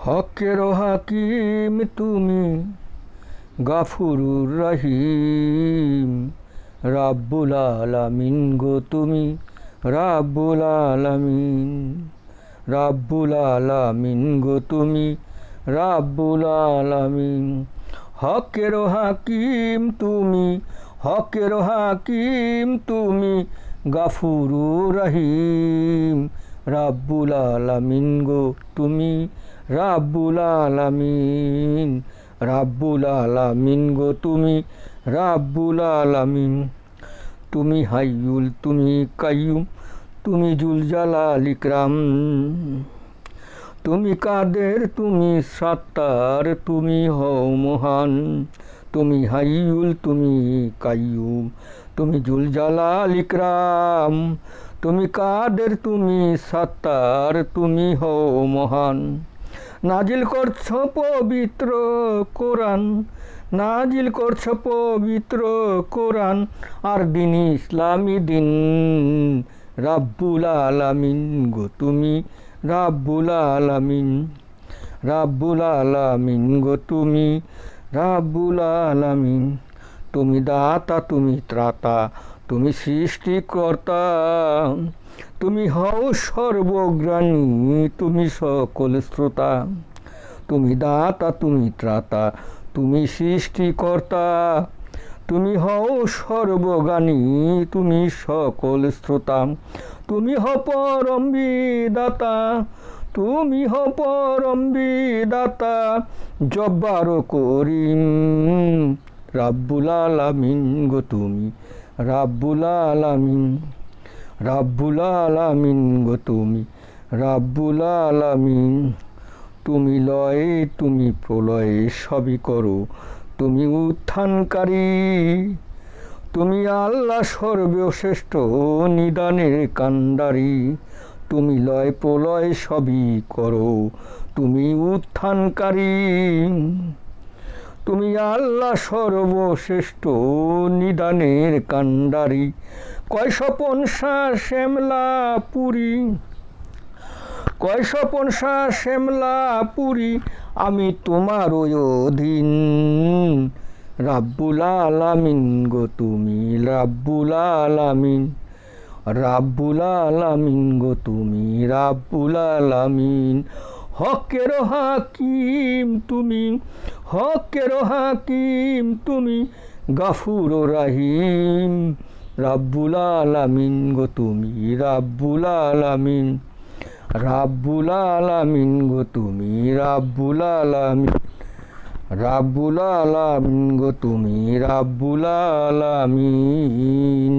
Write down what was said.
হকের হাকিম তুমি, গাফুরুর রহিম, রাব্বুল আলামিন গো তুমি, রাব্বুল আলামিন, রাব্বুল আলামিন গো তুমি, রাব্বুল আলামিন। হকের হাকিম তুমি, হকের হাকিম তুমি, গাফুরুর রহিম, রাব্বুল আলামিন গো তুমি, রাব্বুল আলামিন, রাব্বুল আলামিন গো তুমি, রাব্বুল আলামিন। তুমি হাইয়ুল, তুমি কাইয়ুম, তুমি জুল জালাল ইকরাম, তুমি কাদের, তুমি সাত্তার, তুমি হও মহান। তুমি হাইয়ুল, তুমি কাইয়ুম, তুমি জুল জালাল ইকরাম, তুমি কাদের, তুমি সাত্তার, তুমি হও মহান। নাজিল করছ পবিত্র কোরআন, নাজিল করছ পবিত্র কোরআন, আর দিন ইসলামী দিন, রাব্বুল আলামিন গো তুমি, রাব্বুল আলামিন, রাব্বুল আলামিন গো তুমি, রাব্বুল আলামিন। তুমি দাতা, তুমি ত্রাতা, তুমি সৃষ্টিকর্তা, তুমি হও সর্বজ্ঞানী, তুমি সকল শ্রোতা। তুমি দাতা, তুমি ত্রাতা, তুমি সৃষ্টিকর্তা, তুমি হও সর্বজ্ঞানী, তুমি সকল শ্রোতা। তুমি হও পরম বিধাতা, তুমি হও পরম বিধাতা, জব্বার করিম, রাব্বুল আলামিন গো তুমি, রাব্বুল আলামিন, রাব্বুল আলামিন গো তুমি, রাব্বুল আলামিন। তুমি লয়, তুমি প্রলয় সবই করো, তুমি উত্থানকারী, তুমি আল্লাহ সর্বশ্রেষ্ঠ নিদানের কান্ডারি। তুমি লয় প্রলয় সবই করো, তুমি উত্থানকারী, তুমি আল্লাহ সর্বশ্রেষ্ঠ নিদানের কান্ডারি। কয় স্বপন শ্যামলাপুরী, কয় স্বপন শ্যামলাপুরী, আমি তোমার অধীন, রাব্বুল আলামিন গো তুমি, রাব্বুল আলামিন, রাব্বুল আলামিন গো তুমি, রাব্বুল আলামিন। হকের হাকিম তুমি, হকের হাকিম তুমি, গাফুর রহিম, রাব্বুল আলামিন গো তুমি, রাব্বুল আলামিন, রাব্বুল আলামিন গো তুমি, রাব্বুল আলামিন, রাব্বুল আলামিন গো তুমি, রাব্বুল আলামিন।